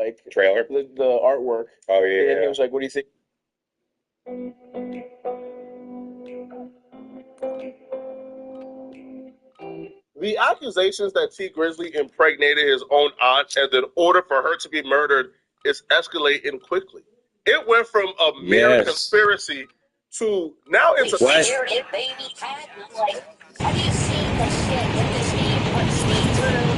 like Trailer. the artwork. Oh yeah. And he was like, "What do you think?" The accusations that T. Grizzly impregnated his own aunt and in order for her to be murdered is escalating quickly. It went from a mere conspiracy to now it's a What? Baby cat. And I'm like, have you seen the shit that this man puts me through?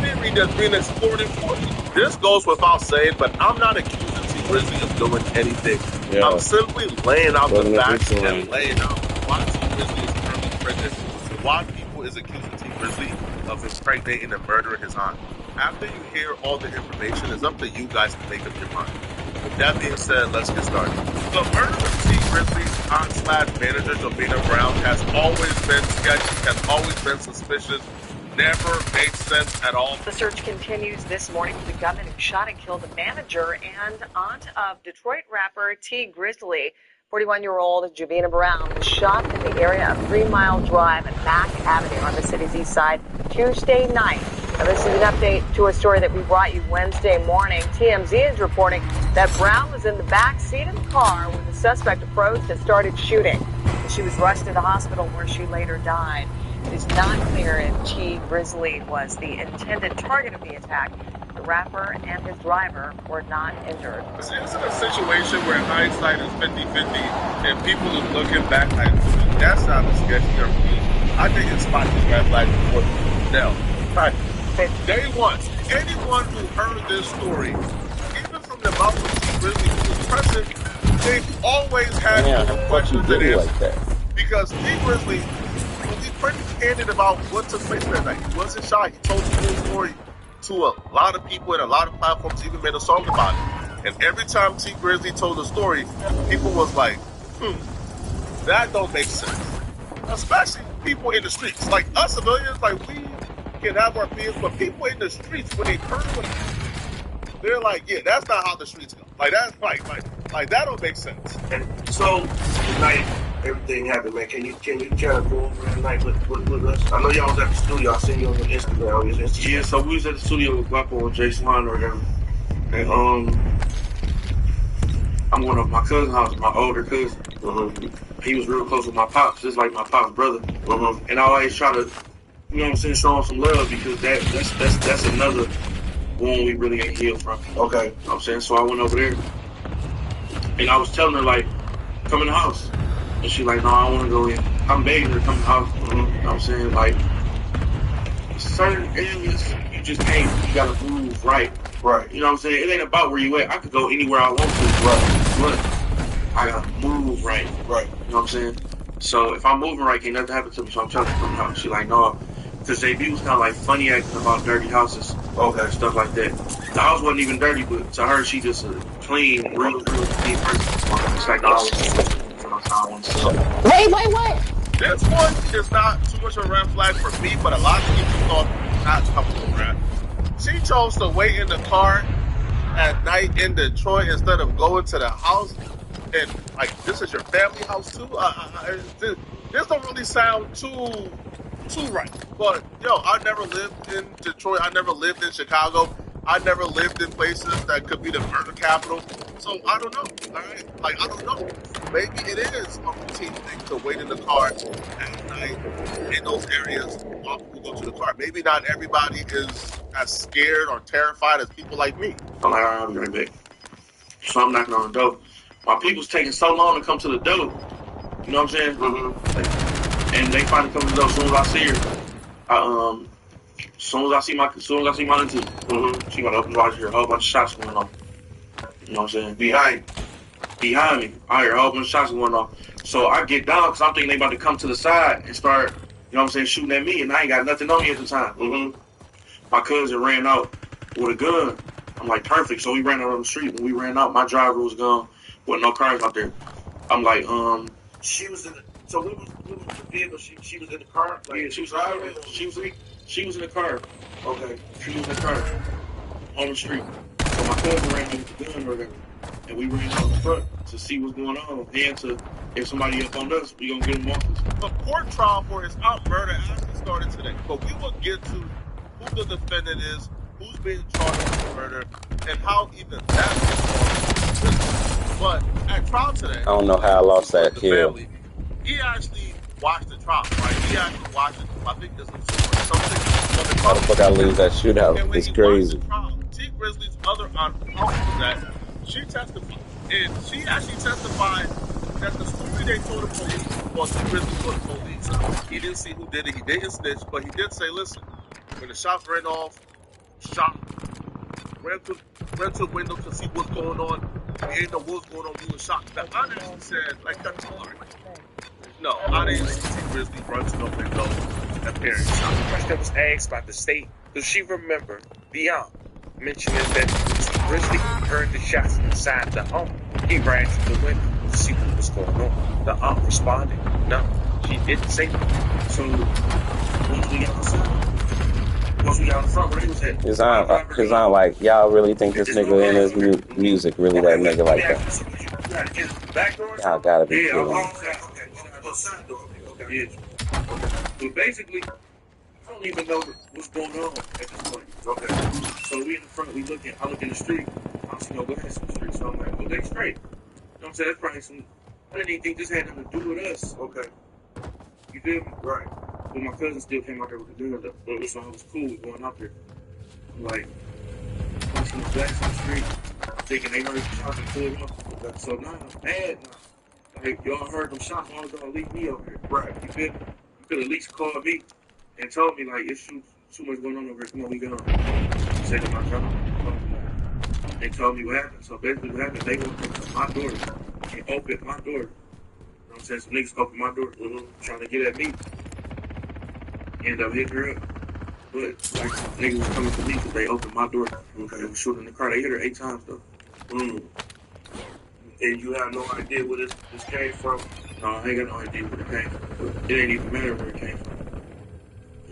theory that's being explored in court. This goes without saying, but I'm not accusing T. Grizzly of doing anything. Yeah. I'm simply laying out the facts and line. laying out why T. Grizzly is currently pregnant, why people is accusing T. Grizzly of impregnating and murdering his aunt. After you hear all the information, it's up to you guys to make up your mind. With that being said, let's get started. The murder of T. Grizzly's aunt/manager, Jovina Brown, has always been sketchy, has always been suspicious, never made sense at all. The search continues this morning for the gunman who shot and killed the manager and aunt of Detroit rapper T. Grizzly. 41-year-old Jovina Brown was shot in the area of 3 Mile Drive and Mack Avenue on the city's east side Tuesday night. Now, this is an update to a story that we brought you Wednesday morning. TMZ is reporting that Brown was in the back seat of the car when the suspect approached and started shooting. She was rushed to the hospital where she later died. It is not clear if T. Grizzly was the intended target of the attack. The rapper and his driver were not injured. This isn't a situation where hindsight is 50-50 and people are looking back like, that sounded sketchy or me. I think it's spot these red flags before now. Right. Day one, anyone who heard this story, even from the mouth of T. Grizzly who was present, they've always had questions and answers. Like that? Because T. Grizzly, he's pretty candid about what took place that night. He wasn't shy. He told the whole story to a lot of people and a lot of platforms, even made a song about it. And every time T. Grizzly told the story, people was like, that don't make sense. Especially people in the streets. Like us civilians, like we can have our opinions, but people in the streets, when they heard it, they're like, yeah, that's not how the streets go. Like that's like that don't make sense. And so tonight everything happened, man. Can you kind of go over that night with us? I know y'all was at the studio. I seen you on Instagram. Yeah, so we was at the studio with Bucko and Jason Line or whatever. And I'm going to my cousin's house, my older cousin. He was real close with my pops, just like my pop's brother. And I always try to, you know what I'm saying, show him some love because that's another wound we really ain't healed from. Okay. You know what I'm saying? So I went over there and I was telling her, like, come in the house. And she like, no, I don't want to go in. I'm begging her to come in the house. You know what I'm saying? Like, certain areas, you just can't. You got to move right. Right. You know what I'm saying? It ain't about where you at. I could go anywhere I want to. Right. But I got to move right. Right. You know what I'm saying? So if I'm moving right, can't nothing happen to me. So I'm telling her to come in the house. She like, no. Because JB was kind of like funny acting about dirty houses. Okay. Stuff like that. The house wasn't even dirty, but to her, she just a clean, real clean person. It's like, no. Wait, what? This one is not too much of a red flag for me, but a lot of people thought not comfortable red. She chose to wait in the car at night in Detroit instead of going to the house. And like, this is your family house too? This don't really sound too right. But yo, I never lived in Detroit. I never lived in Chicago. I never lived in places that could be the murder capital. So I don't know. All right, like I don't know. Maybe it is a routine thing to wait in the car at night in those areas while people go to the car. Maybe not everybody is as scared or terrified as people like me. I'm like, all right, I'm going back. So I'm knocking on the door. My people's taking so long to come to the door. You know what I'm saying? And they finally come to the door as soon as I see her. As soon as I see my auntie, she gonna open the door. I hear a whole bunch of shots going on. You know what I'm saying? Behind me, I hear a whole bunch of shots going on. So I get down because I'm thinking they about to come to the side and start, you know what I'm saying, shooting at me, and I ain't got nothing on me at the time. My cousin ran out with a gun. I'm like, perfect. So we ran out on the street. When we ran out, my driver was gone with no cars out there. I'm like, She was in the. So we was in the vehicle. She was in the car. Like, yeah, she was driving. She was in the car. Okay. She was in the car on the street. So my cousin ran me with the gun or whatever, and we ran out the front to see what's going on, and to if somebody up on us, we gonna get them off us. The court trial for his aunt murder actually started today, but we will get to who the defendant is, who's being charged with the murder, and how even that was involved. But at trial today, I don't know how I lost that the kill. family, he actually watched the trial, right? He actually watched it. I think it's something. How the fuck I lose that shootout? And when It's he crazy. watched the trial, T. Grizzly's other aunt was that she testified, and she actually testified that the story they told the police, well, T. Grizzly told the police, he didn't see who did it, he didn't snitch, but he did say, listen, when the shots ran off, shot, ran to the window to see what's going on, we didn't know what was going on, we were shocked. The aunt actually said, like, no, I didn't see T. Grizzly run to the window and parents shot. The question was asked by the state, does she remember the aunt mentioning that T. Grizzly heard the shots inside the home? He ran to the window to see what was going on. The aunt responded, no, she didn't say that. So once we got in the front, where he was at? His aunt like, y'all really think this nigga in his music really that nigga like that? Y'all gotta be kidding me. Yeah. But basically, I don't even know what's going on at this point. Okay. So we in the front, I look in the street, I don't see no glass in the street, so I'm like, well, they straight. You know what I'm saying? That's probably some, I didn't even think this had nothing to do with us. Okay. You feel me? Right. But my cousin still came out there with the gun, though. So I was cool with going out there. I'm like, I see no glass in the street, thinking they heard the shots and pulled up. Okay. So now, mad now. Like, y'all heard them shots, why don't y'all leave me over here? Right. You feel me? You could at least call me and told me, like, it's too much going on over here. Come on, we go. I said to my cousin, they told me what happened. So basically what happened, they went to my door and opened my door. You know what I'm saying? Some niggas opened my door, trying to get at me. Ended up hitting her up. But, like, niggas was coming to me because they opened my door. They were shooting the car. They hit her 8 times, though. And you have no idea where this came from? No, I ain't got no idea where it came from. But it ain't even matter where it came from.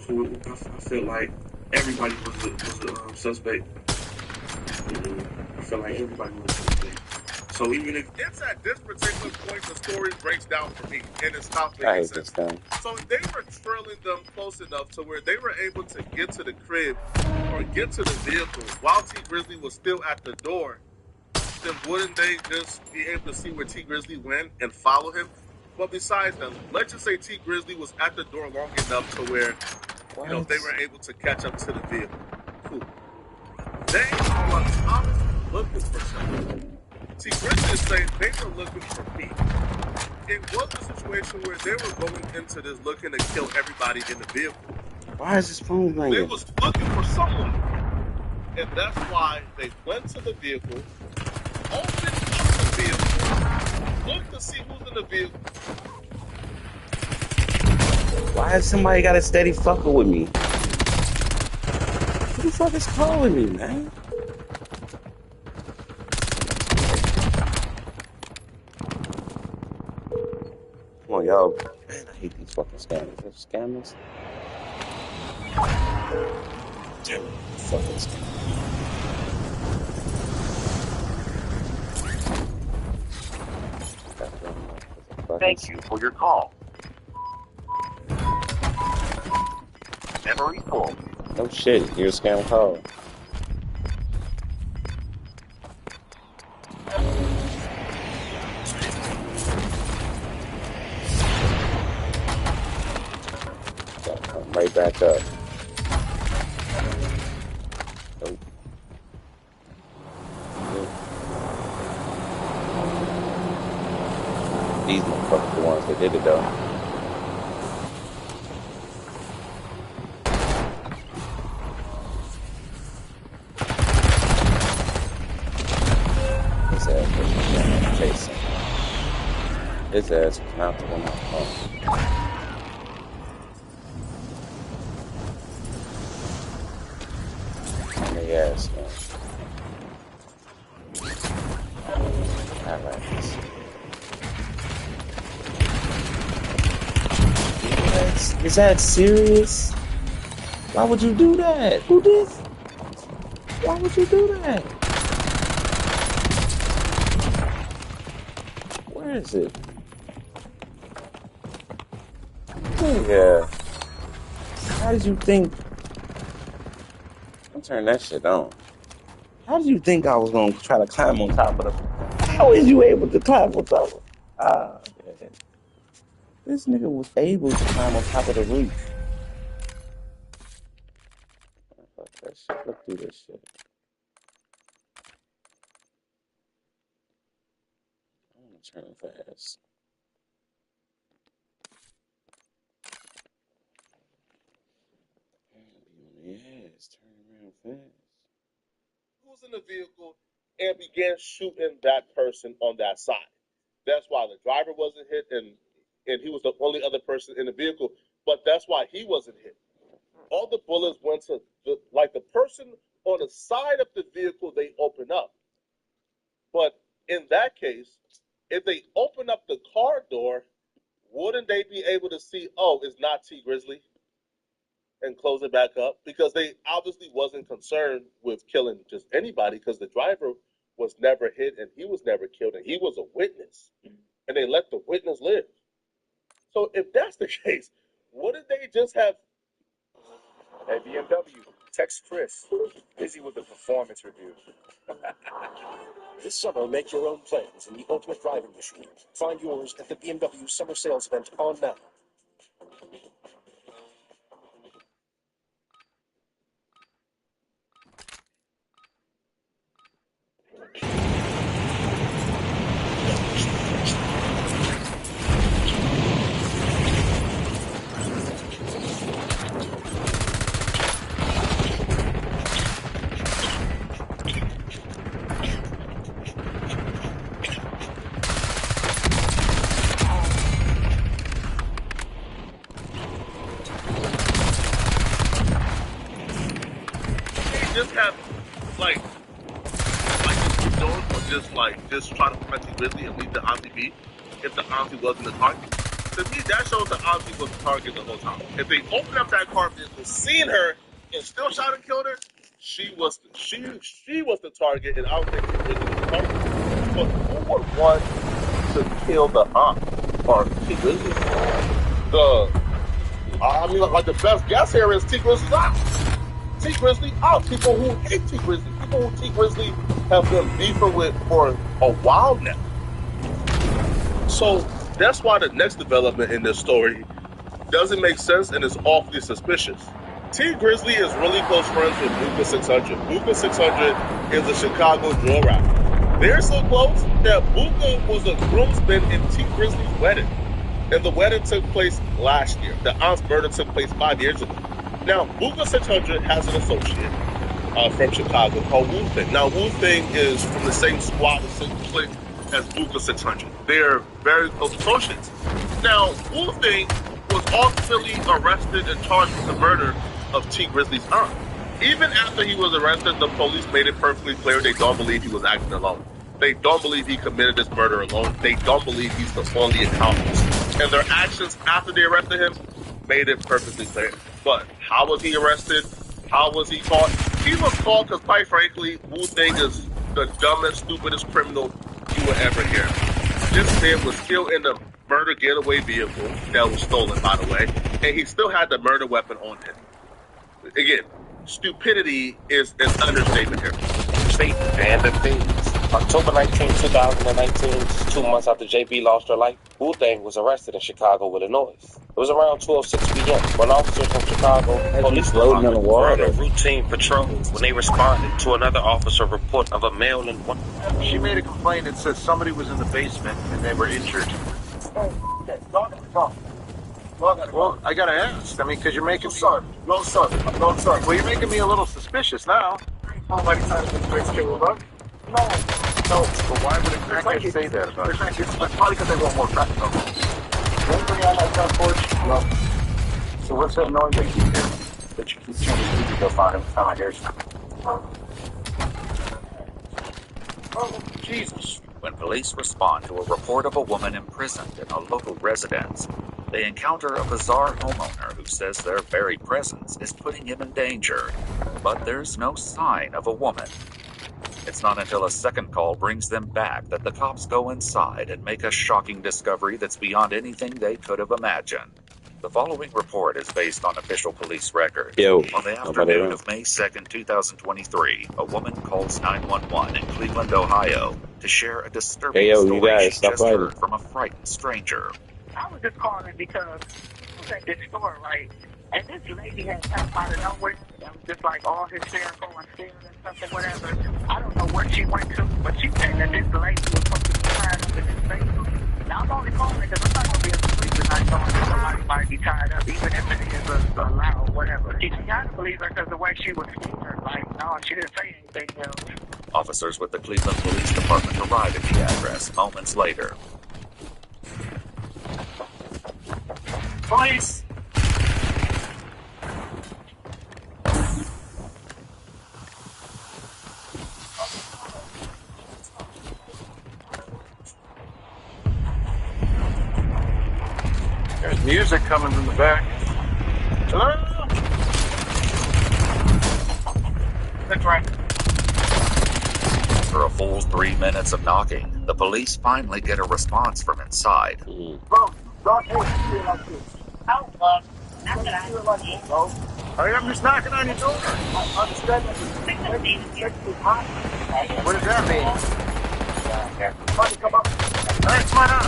So I feel like everybody was a suspect. I feel like everybody was a suspect. So even if it's at this particular point the story breaks down for me and it stops I making hate this sense. thing. So they were trailing them close enough to where they were able to get to the crib or get to the vehicle while T. Grizzly was still at the door. Then wouldn't they just be able to see where T. Grizzly went and follow him? But besides that, let's just say T. Grizzly was at the door long enough to where they were able to catch up to the vehicle. Cool. They were obviously looking for something. T. Grizzly is saying they were looking for me. It was a situation where they were going into this looking to kill everybody in the vehicle. Why is this phone ringing? They was looking for someone. And that's why they went to the vehicle, opened up the vehicle, looked to see who's in the vehicle. Why has somebody got a steady fucker with me? Who the fuck is calling me, man? Come on, y'all. Man, I hate these fucking scammers. Those scammers. Damn it, fucking scammers. Thank you for your call. Memory full. Oh shit, you're a scam call. Come right back up. Nope. These motherfuckers the ones that did it though. His ass was facing. His ass was not the one I called. Yes, man. Alright. Is that serious? Why would you do that? Who did? Why would you do that? Where is it? Yeah. How did you think? I'll turn that shit on. How did you think I was gonna try to climb on top of the? How is you able to climb on top of? Yeah. This nigga was able to climb on top of the roof. Fuck that shit. Let's do this shit. I wanna turn fast. Yes, turn around fast. Who's in the vehicle and began shooting that person on that side. That's why the driver wasn't hit and he was the only other person in the vehicle. But that's why he wasn't hit. All the bullets went to the person on the side of the vehicle. They open up. But in that case, if they open up the car door, wouldn't they be able to see? Oh, it's not T Grizzly, and close it back up? Because they obviously wasn't concerned with killing just anybody, because the driver was never hit and he was never killed and he was a witness, and they let the witness live. So if that's the case, wouldn't they just have? Hey, BMW, text Chris. Busy with the performance review. This summer, make your own plans in the ultimate driving machine. Find yours at the BMW Summer Sales Event on now. Just have like just keep going, or just try to find T Grizzly and leave the auntie be if the auntie wasn't the target. To me, that shows the auntie was the target the whole time. If they opened up that car vehicle, seen her, and still shot and killed her, she was the target, and I don't think T Grizzly was the target. But who would want to kill the aunt or T Grizzly? The best guess here is T Grizzly's aunt. T Grizzly out. People who hate T Grizzly. People who T Grizzly have been beefing with for a while now. So that's why the next development in this story doesn't make sense and is awfully suspicious. T Grizzly is really close friends with Buka 600. Buka 600 is a Chicago drill rapper. They're so close that Buka was a groomsman in T Grizzly's wedding. And the wedding took place last year. The aunt's murder took place 5 years ago. Now, Buka 600 has an associate from Chicago called Wu Thing. Now, Wu Thing is from the same squad as Buka 600. They're very close associates. Now, Wu Thing was ultimately arrested and charged with the murder of T Grizzly's aunt. Even after he was arrested, the police made it perfectly clear they don't believe he was acting alone. They don't believe he committed this murder alone. They don't believe he's the only accomplice. And their actions after they arrested him made it perfectly clear. But how was he arrested? How was he caught? He was caught because, quite frankly, Wu Thing is the dumbest, stupidest criminal you would ever hear. This man was still in the murder getaway vehicle that was stolen, by the way, and he still had the murder weapon on him. Again, stupidity is an understatement here. State and the things. October 19, 2019, 2 months after JB lost her life, Wu Thing was arrested in Chicago, Illinois. It was around 12:06 p.m. when officers from Chicago Police Department were on a routine patrol when they responded to another officer report of a male in one. She made a complaint that said somebody was in the basement and they were injured. Well, I gotta ask. I mean, because you're making... No, sir. Well, you're making me a little suspicious now. How many times did you kill a bug? No. But why would an actor say that about it? It's probably because they want more practical. Anybody on that front porch? No. So what's that noise that you hear? That you keep changing to go find him? Sound like there's... Oh, Jesus. When police respond to a report of a woman imprisoned in a local residence, they encounter a bizarre homeowner who says their very presence is putting him in danger, but there's no sign of a woman. It's not until a second call brings them back that the cops go inside and make a shocking discovery that's beyond anything they could have imagined. The following report is based on official police records. Yo, On the nobody afternoon around. of May 2nd, 2023, a woman calls 911 in Cleveland, Ohio, to share a disturbing Hey, yo, you story guys, she stop just fighting. heard from a frightened stranger. I was just calling because I was at this store, right? And this lady had come out of nowhere and was just like all hysterical and scared and stuff or whatever. I don't know what she went to, but she said that this lady was supposed to be tied up in this basement. Now I'm only calling because I'm not going to be able to sleep tonight knowing that somebody might be tied up, even if it is a lie or whatever. She kind of believed her because the way she was scared. Like, no, she didn't say anything else. Officers with the Cleveland Police Department arrive at the address moments later. Police! There's music coming from the back. Hello? That's right. After a full 3 minutes of knocking, the police finally get a response from inside. Bro, don't ever feel like this. Oh, look. Not that I Feel like this, bro. I'm just knocking on your door. I understand that it's sexually hot. What does that mean? Somebody come up. Hey, come on out.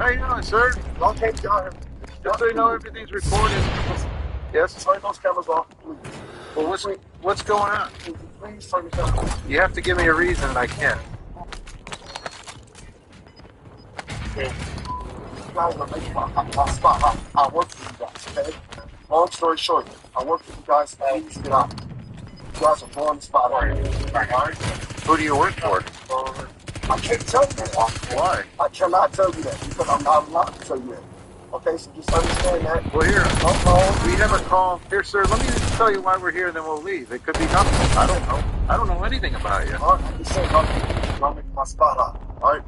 How you doing, sir? Okay, John. Just so you know, everything's recorded. Yes? Turn those cameras off, please. Well, what's going on? Please turn the cameras off. You have to give me a reason, and I can't. You guys are making my spot. I work for you guys, okay? Long story short, I work for you guys. Please get out. You guys are blowing the spot out. Alright? Who do you work for? I can't tell you that. Why? I cannot tell you that because I'm not allowed to tell you that. Okay, so just understand that. Well, here. No, We have a call. Here, sir, let me just tell you why we're here, then we'll leave. It could be nothing. I don't know. I don't know anything about you. Alright, I'm just saying, I'm making my spot out. Alright?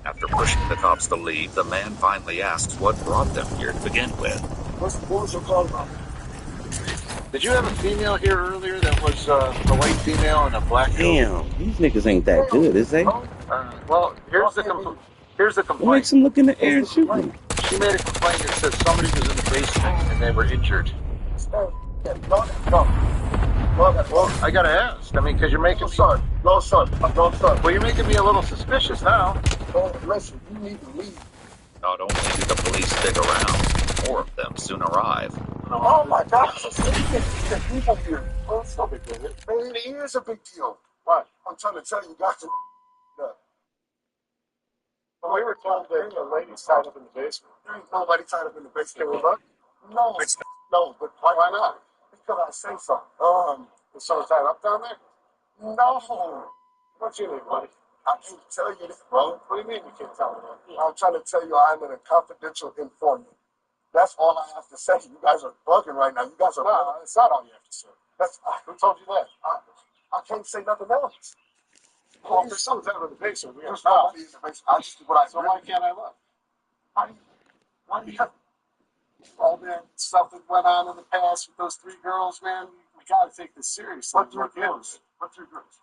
After pushing the cops to leave, the man finally asks what brought them here to begin with. What was your call about? Did you have a female here earlier that was a white female and a black girl? Damn, these niggas ain't that good, is they? Well, here's the complaint. What makes them look in the air and shoot me? She made a complaint that said somebody was in the basement and they were injured. No. Well, I gotta ask. I mean, because you're making No, son. No, son. Well, you're making me a little suspicious now. No, listen, you need to leave. Not only did the police stick around, more of them soon arrive. Oh my God, it's a people here. Oh, it's no big deal. It is a big deal. Why? I'm trying to tell you guys. We were told that the lady's tied up in the basement. There ain't nobody tied up in the basement. Can we look? No. No, but why not? Because I say so. Is someone tied up down there? No. What's your name, buddy? I can't tell you that, bro. What do you mean you can't tell me that? I'm trying to tell you I'm in a confidential informant. That's all I have to say. You guys are bugging right now. You guys are. No, it's not all you have to say. Who told you that? I can't say nothing else. Well, if there's something out of the basement, we have nobody in the basement. I just what I. So why can't I look? Why do you have? Oh man, stuff that went on in the past with those three girls, man. We gotta take this seriously. What three girls? What three girls?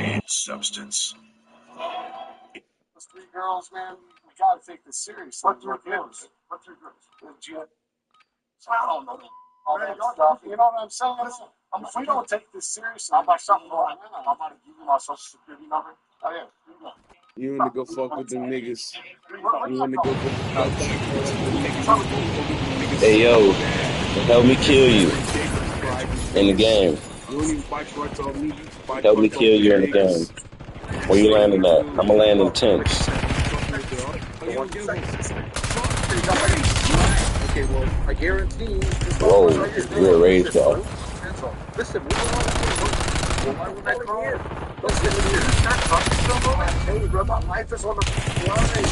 And substance. Those three girls, man. We gotta take this seriously. What three girls? What three girls? I don't know. All that stuff. You know what I'm saying? If we don't take this seriously, I'm about something going on. I'm about to give you my social security number. Oh yeah. You want to go fuck with them niggas. You want to go fuck with them niggas. Hey, yo, help me kill you in the game. Help me kill you in the game. Where you landing at? I'm going to land in tents. Okay, well, I guarantee you. Whoa, you're raised though. Listen, we don't want to do. Why would I call it? Listen, you're not talking to someone. Hey, bro, my life is on the line.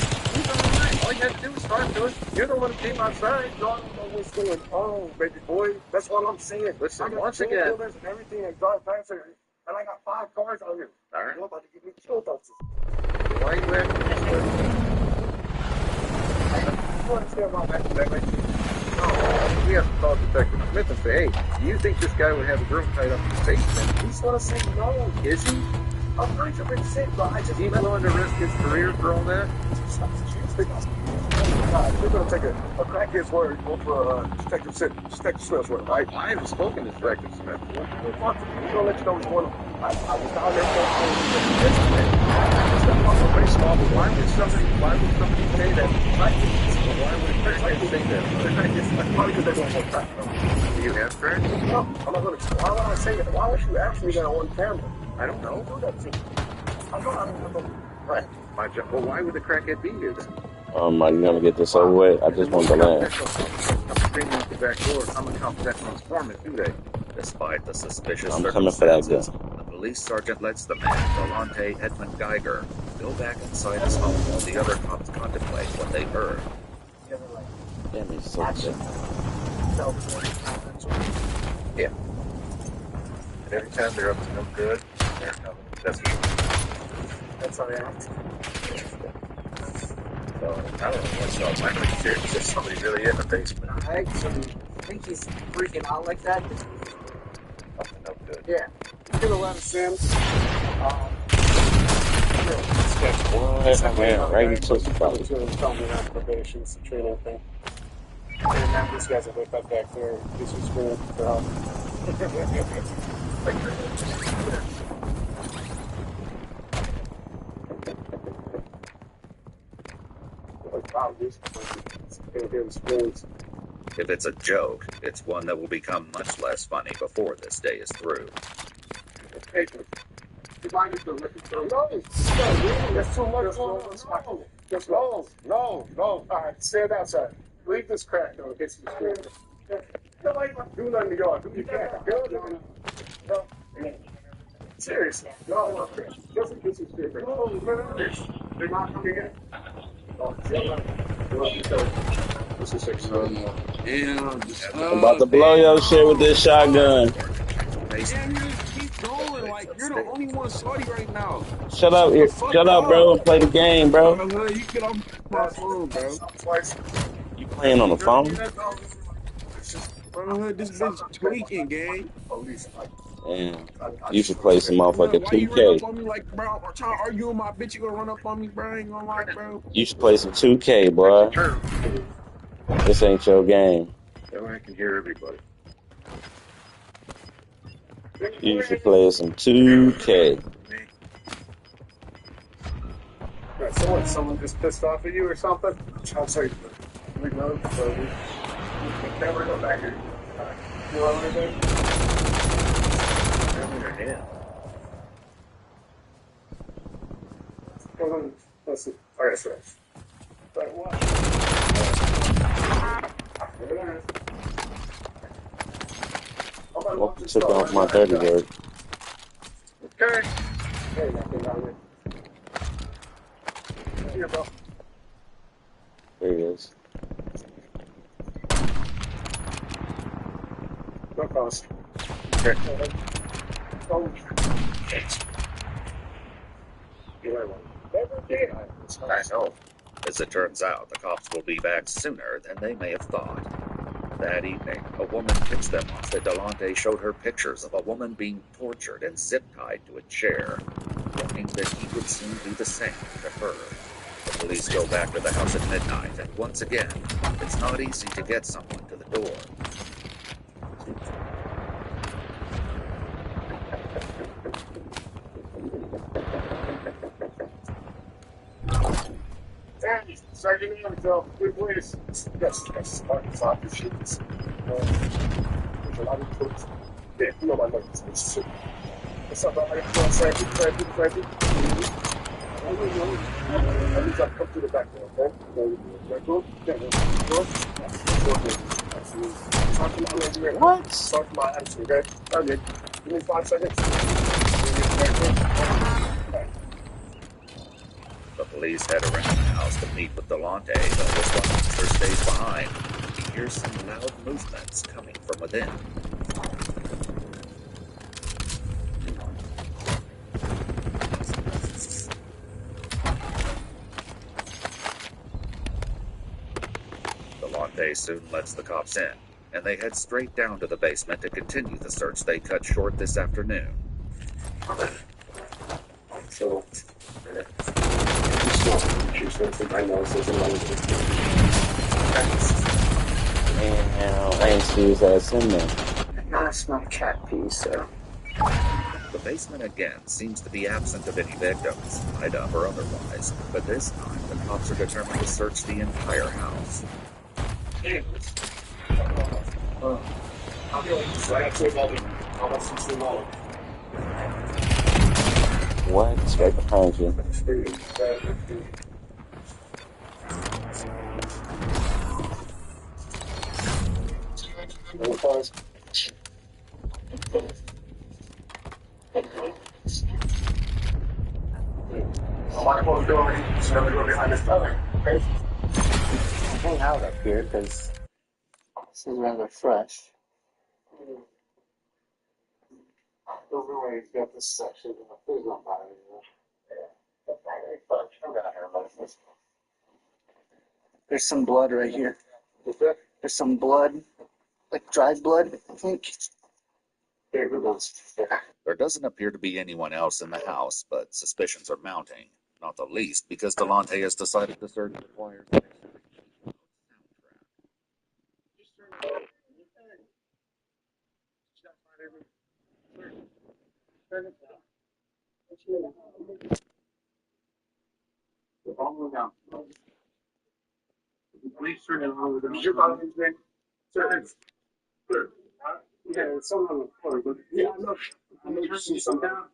All you have to do is start doing. You're the one who came outside. You don't know what's going on, baby boy. That's all I'm saying. Listen, once again. And everything and drive past it. And I got 5 cars out here. All right. You're about to get me killed out there. Why are you acting this way? You understand why I'm acting that way? No, we have to call Detective Smith and say, hey, do you think this guy would have a girl tied up in the basement? He's going to say no. Is he? I'm going to be sick, but I just... He's willing to risk his career for all that? We're going to take a crackhead's word over Detective Smith's word, right? I haven't spoken to Detective Smith. We're going to let you know what's going on. I was down there for yesterday. Why would somebody say that? Why would a crackhead say that? Probably because they don't want crack. Do you have crack? No, I'm not going to. Why would I say that? Why would you ask me that on camera? I don't know. Do that to me. I don't know. Right. Well, why would the crackhead be here then? You gonna get this over with? I just want to land. I'm screaming at the back door. I'm a confidential informant, do they? Despite the suspicious I'm coming for that gun. circumstances, the police sergeant lets the man, Delonte Edmund Geiger, go back inside his home while the other cops contemplate what they heard. Damn, he's so good. Yeah. And every time they're up to no good, they're coming. That's how they act. So, I don't know what's up. I'm pretty sure it's just somebody really in the basement. I think he's freaking out like that. Nothing no good. Yeah. I'm gonna let him in. Right into the body. Probation, it's a training thing. And now these guys have up back there. This was cool for help. If it's a joke, it's one that will become much less funny before this day is through. Hey, no, that's too much. No. All right, stand outside. Leave this crack, though. Get some screen. Do nothing to yard. You can't. No. Seriously. No. Just get some screen. They're not coming in. This is 6. Damn. I'm about to blow your shit with this shotgun. Damn, you just keep going. Like, you're the only one shorty right now. Shut up, bro, and play the game, bro. You get off my phone, bro. You playing on the phone? This bitch tweaking, gang. Damn. You should play some motherfucking Why you run up 2K. on me like, bro? I'm trying to argue with my bitch. You gonna run up on me, bro? I ain't gonna lie, bro. You should play some 2K, boy. This ain't your game. I can hear everybody. You should play some 2K. Someone just pissed off at you or something? I'll say, we know, so we can never go back here. You want anything? Let's see. All right, sir. Right, what? Welcome to off my dirty word. Okay. Hey, nothing down there. Here, bro. There he is. No cost. Okay. I know. As it turns out, the cops will be back sooner than they may have thought. That evening, a woman tips them off that Delonte showed her pictures of a woman being tortured and zip-tied to a chair, warning that he would soon do the same to her. The police go back to the house at midnight, and once again, it's not easy to get someone to the door. Sergeant Amatel, good voice. Yes. Stop your sheets. There's a lot of folks. Yeah, you know my numbers. What's up, I got Frankie. Let me come through the back door, okay? Back door? Yeah, What? Talk to my attitude, okay? Okay. Give me 5 seconds. The police head around the house to meet with Delonte, but this one officer stays behind. He hears some loud movements coming from within. Delonte soon lets the cops in, and they head straight down to the basement to continue the search they cut short this afternoon. So, she's going to think I know, so Damn, I ain't see his ass in there. I smell cat pee, so. The basement again seems to be absent of any victims, tied up or otherwise, but this time the cops are determined to search the entire house. What? It's right behind you. Hang out up here because this is rather fresh. Everywhere you've got this section, there's nobody. There's some blood right here. There's some blood, like dried blood, I think. There doesn't appear to be anyone else in the house, but suspicions are mounting, not the least because Delonte has decided the search requires an extremely Yeah, it's someone on the floor, but yeah, I know you see some down.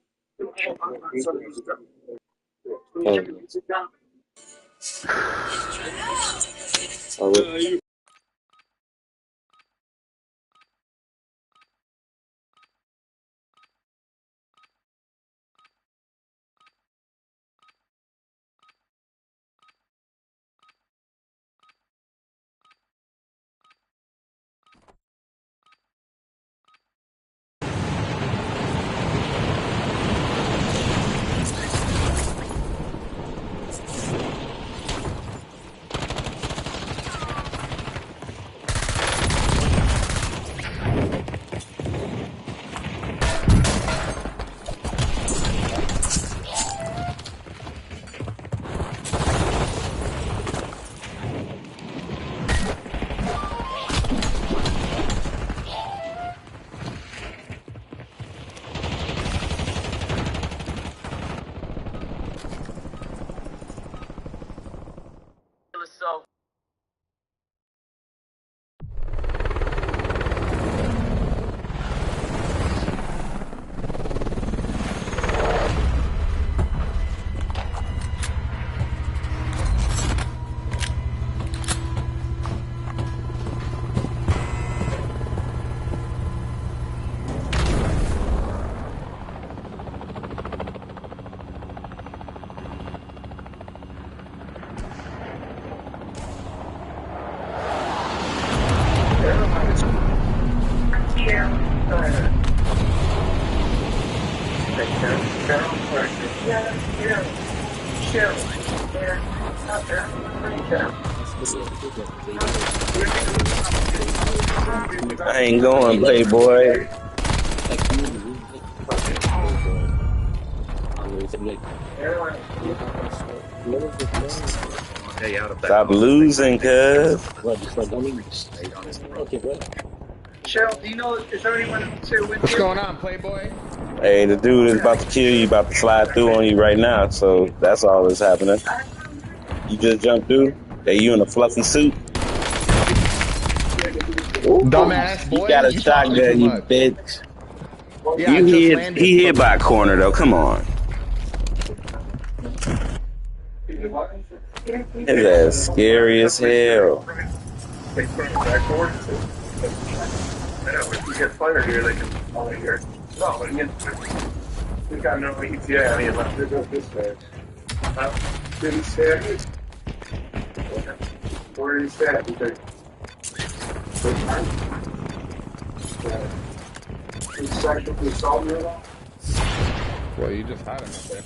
I ain't going, Playboy. Stop losing, cuz. Cheryl, do you know, is there anyone else here with What's you? going on, Playboy? Hey, the dude is about to kill you, about to slide through on you right now, so that's all that's happening. You just jumped through? Hey, you in a fluffy suit? Ooh, Dumbass you boy, got a you talk way too shotgun, you much. bitch. Yeah, I just landed. He hid by a corner, though. Come on. His ass scary as hell. You get fire here, they can only hear. No, but we've got no ETA. I mean, let's do this way. Did he stay? Where did he stay? Well, you just had him up there.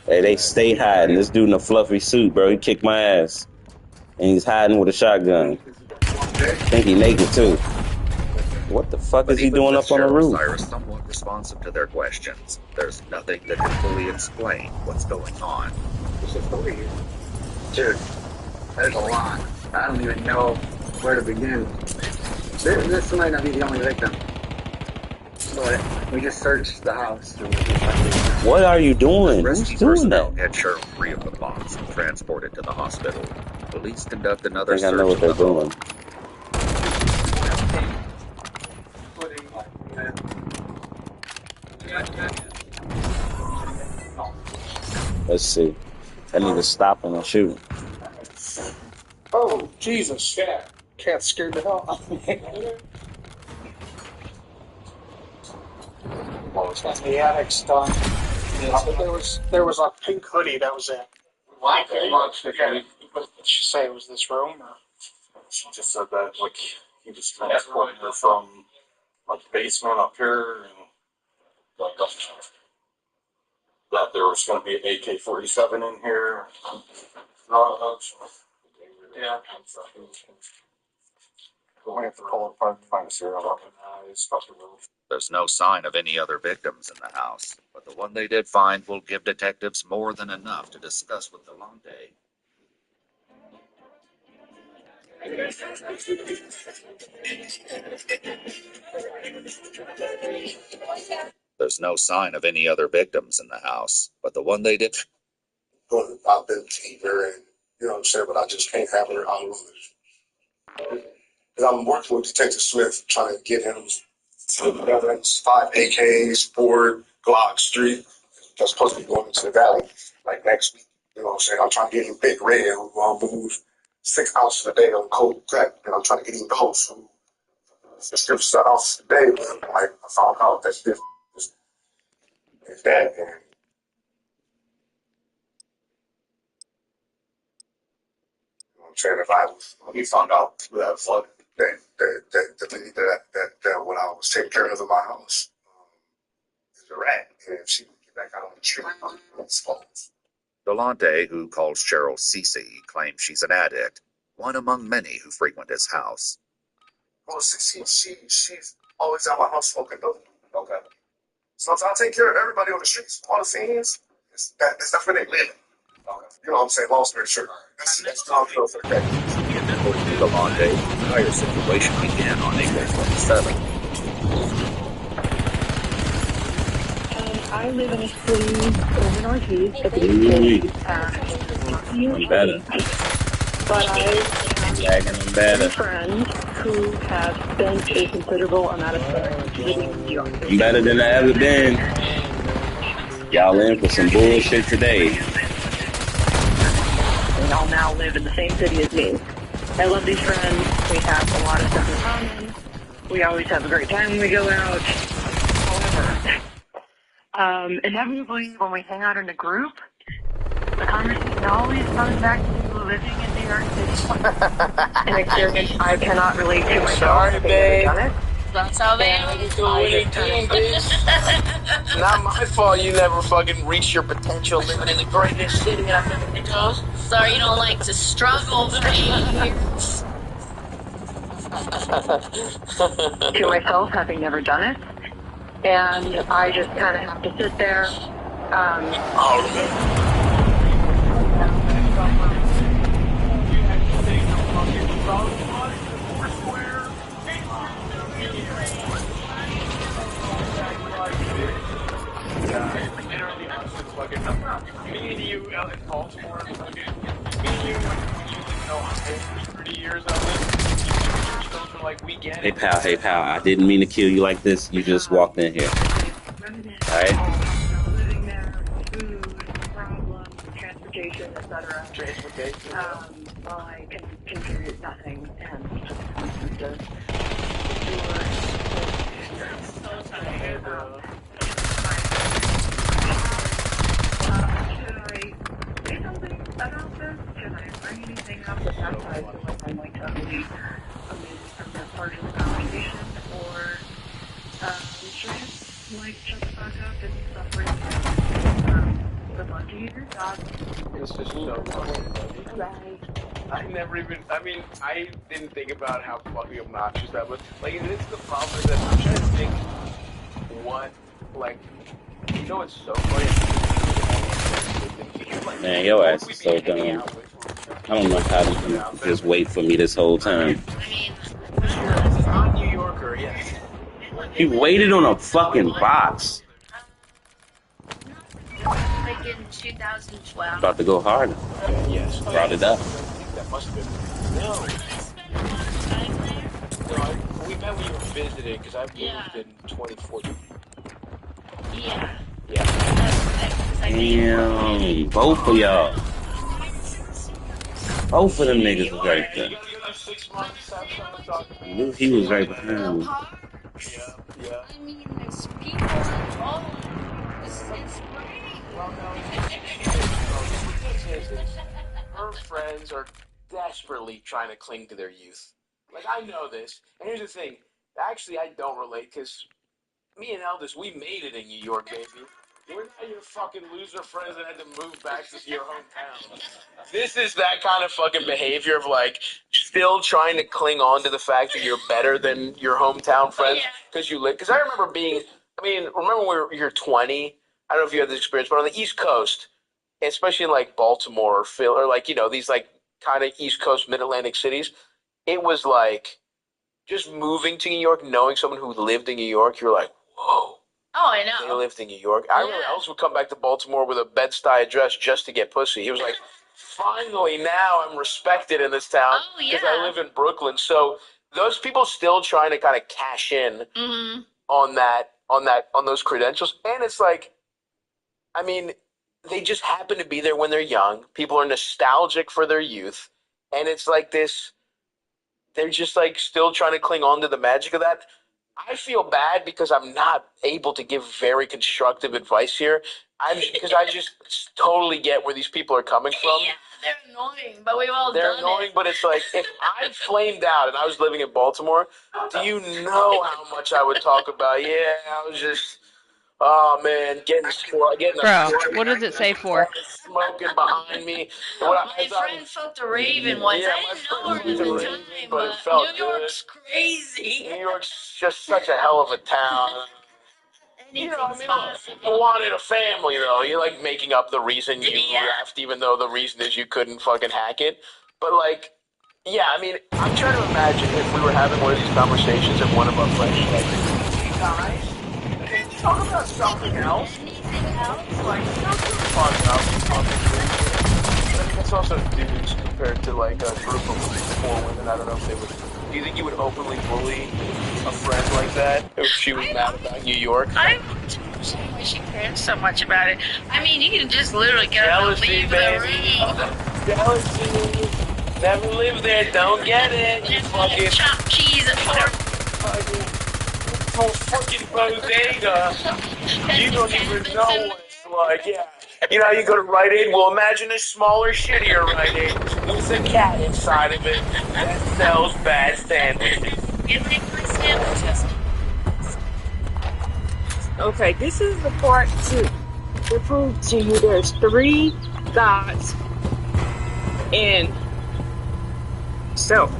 Hey, they stay hiding. This dude in a fluffy suit, bro. He kicked my ass. And he's hiding with a shotgun. I think he naked, too. What the fuck But is he even doing with up on the Cheryl roof? Cyrus somewhat responsive to their questions, there's nothing that can fully explain what's going on. There's a story here. Dude, there's a lot. I don't even know where to begin. This might not be the only victim. But we just searched the house. What are you doing? Who's Rescue doing personnel that? had Cheryl free of the box and transported to the hospital. Police conduct I another think I know search what of they're the home. doing. Let's see. I need to stop and shoot. Oh, Jesus. Yeah. Cat scared the hell out of me. And the attic's done. There was a pink hoodie that was in. Why? Yeah. What did she say? It was this room? Or? She just said that, like, he was transporting her from, like, the basement up here, and, like, that there was going to be an AK-47 in here. Yeah. We have to pull it apart to find a serial number. There's no sign of any other victims in the house, but the one they did find will give detectives more than enough to discuss with Delonte. There's no sign of any other victims in the house, but the one they did. I've been here, and you know what I'm saying, but I just can't have her out of it. Because I'm working with Detective Smith, trying to get him evidence, 5 AKs, 4 Glocks, 3 that's supposed to be going into the valley like next week. You know what I'm saying? I'm trying to get him Big Red, who move 6 ounces a day on cold crack, and I'm trying to get him those who just set off today. But like, I found out that this is that, and I'm saying if I was, when he found out that flood, the lady that when I was taking care of in my house is a rat, and if she would get back out on the street, it's false. Delonte, who calls Cheryl Cece, claims she's an addict, one among many who frequent his house. Well, she's always at my house smoking dope. Okay. So I take care of everybody on the streets, all the scenes. That's where they live. Okay. You know what I'm saying? Long story short. That's how I feel for the crack. According to Delonte, the entire situation began on April 27th. I live in a city in the Northeast, a big city, I'm better. but I have friends who have spent a considerable amount of time living in New York. I'm better than I ever been. Y'all in for some bullshit today. They all now live in the same city as me. I love these friends. We have a lot of stuff in common. We always have a great time when we go out. However, inevitably, when we hang out in a group, the conversation always comes back to living in New York City. An experience I cannot relate to myself. Sorry, babe. Done it. That's how they do it, bitch. Not my fault you never fucking reached your potential living in the greatest city I've ever been to. Sorry you don't like to struggle for 8 years. To myself, having never done it. And I just kind of have to sit there. Me and you out in Baltimore, me and you, when you know, 30 years of it, those are like, we get it. Hey pal, I didn't mean to kill you like this. You just walked in here. Alright? Living there, food, problems, transportation, etc. Transportation. Well, I can contribute nothing, and just should I say something about this? Should I bring anything up that I feel like I might totally from that part of the conversation, or should I just shut the fuck up and suffer? Good luck to you. God. This is so funny, buddy. Bye. I never even. I mean, I didn't think about how fucking obnoxious that was. Like, this is the problem is that I'm trying to think what, like, you know, it's so funny. Like, Man, your who ass would we is be so hanging dumb. out with? I don't know how Put to out there. just wait for me this whole time. I mean, Because you're a non-New Yorker, yes. He waited on a fucking box. like in 2012. About to go harder. Okay, yes. Oh, Brought yeah. it up. I think that must have been. No. I spent a lot of time there. No, we met when you were visiting because I moved Yeah. in 2014. Yeah. Yeah. Damn, both of y'all. Both of them niggas was right there. You gotta go there 6 months, have something to talk about. I knew he was right behind me. Yeah. I mean, there's people involved. It's great. Well, no, what this is her friends are desperately trying to cling to their youth. Like, I know this. And here's the thing. Actually, I don't relate because me and Eldis, we made it in New York, baby. We're not your fucking loser friends that had to move back to your hometown. This is that kind of fucking behavior of like still trying to cling on to the fact that you're better than your hometown friends because you live. Because I remember being, I mean, remember when you're 20? I don't know if you had this experience, but on the East Coast, especially in like Baltimore or Phil or like, you know, these like kind of East Coast mid-Atlantic cities, it was like just moving to New York, knowing someone who lived in New York, you're like, whoa. Oh, I know. They lived in New York. I remember Ellis would come back to Baltimore with a Bed-Stuy address just to get pussy. He was like, finally, now I'm respected in this town because I live in Brooklyn. So those people still trying to kind of cash in on those credentials. And it's like, I mean, they just happen to be there when they're young. People are nostalgic for their youth. And it's like this, they're just like still trying to cling on to the magic of that. I feel bad because I'm not able to give very constructive advice here. Because I just totally get where these people are coming from. Yeah, they're annoying, but we've all They're done annoying, it. but it's like if I flamed out and I was living in Baltimore, do you know how much I would talk about? Yeah, I was just, oh man, getting a Bro, what does it say for? smoking behind me. My friend fucked a raven once. Yeah, I didn't know her at the time, but it but felt New York's crazy. New York's just such a hell of a town. You know, I mean, I wanted a family, though. You're like making up the reason you left, even though the reason is you couldn't fucking hack it. But, like, yeah, I mean, I'm trying to imagine if we were having one of these conversations and one of our friends was like, hey guys, can you talk about something else? Like, talk about something. I mean, that's also dudes compared to, like, a group of 4 women. I don't know if they would. Do you think you would openly bully a friend like that if she was mad about New York? I don't understand why she cares so much about it. I mean, you can just literally get up and leave the room. Jealousy. Never lived there. Don't get it. You fucking chop cheese at 4. fucking bodega. You don't even know what it's like. Yeah. You know how you go to Rite Aid? Well, imagine a smaller, shittier Rite Aid with a cat inside of it that sells bad sandwiches. You like my sandwiches? Okay, this is the part 2 to prove to you there's 3 gods in self.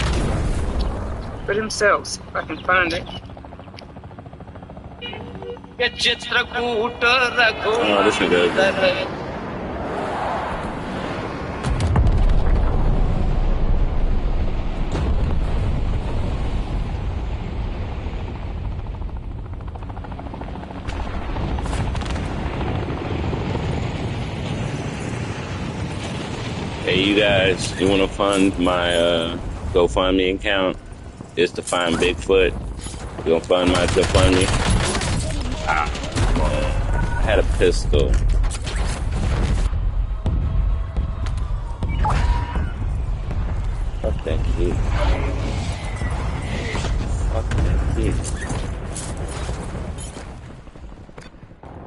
For themselves, if I can find it. Oh, this is good. Hey, you guys, you want to fund my GoFundMe account? It's to find Bigfoot. You gonna fund my GoFundMe? I had a pistol. Fuck that kid. Fuck that kid.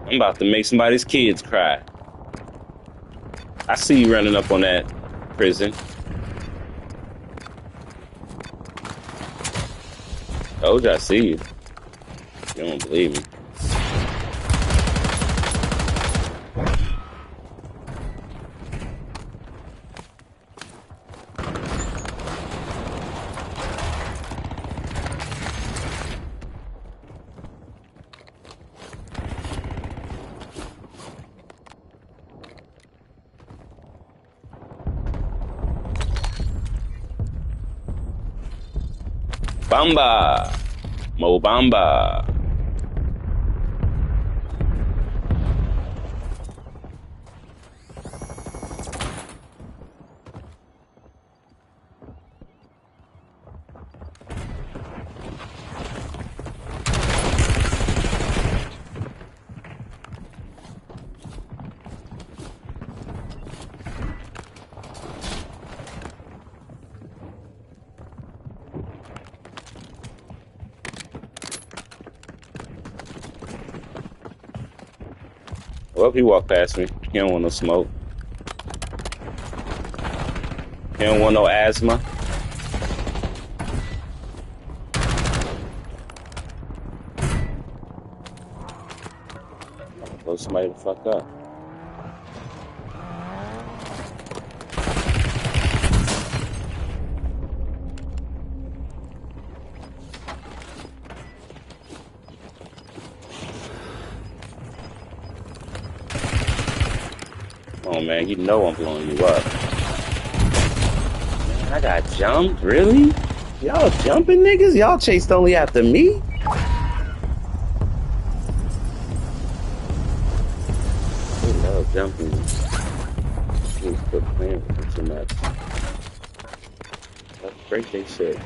I'm about to make somebody's kids cry. I see you running up on that prison. Told you I see you. You don't believe me. Bamba. Mo Bamba. Well, he walked past me. He don't want no smoke. He don't want no asthma. Blow somebody the fuck up. Come on, man. You know I'm blowing you up. Man, I got jumped? Really? Y'all jumping niggas? Y'all chased only after me? They love jumping. Please quit playing with me too much. Let's break they shit.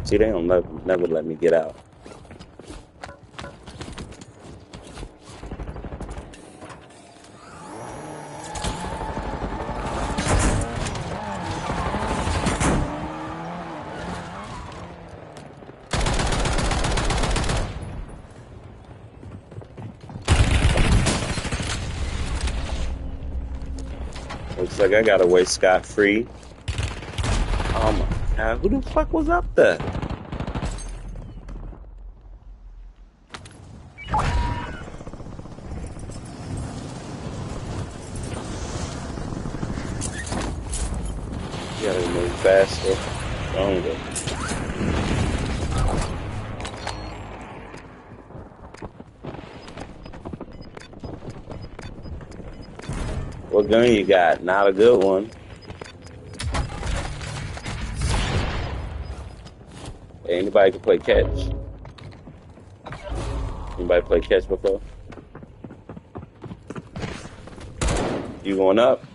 See, they don't never let me get out. Looks like I got away scot-free. Oh my God, who the fuck was up there? You gotta move faster, stronger. What gun you got? Not a good one. Hey, anybody can play catch? Anybody play catch before? You going up?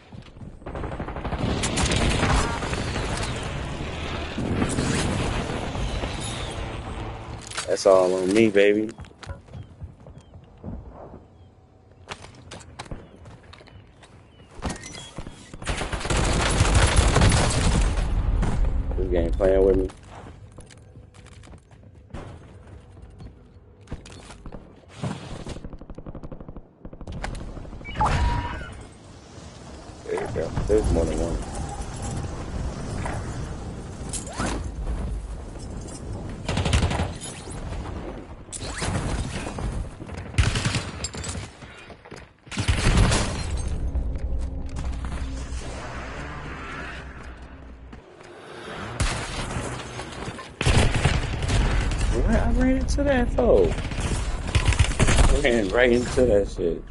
That's all on me, baby. This game playing with me. There you go. There's more than one. I ran into that foe. Ran right into that shit.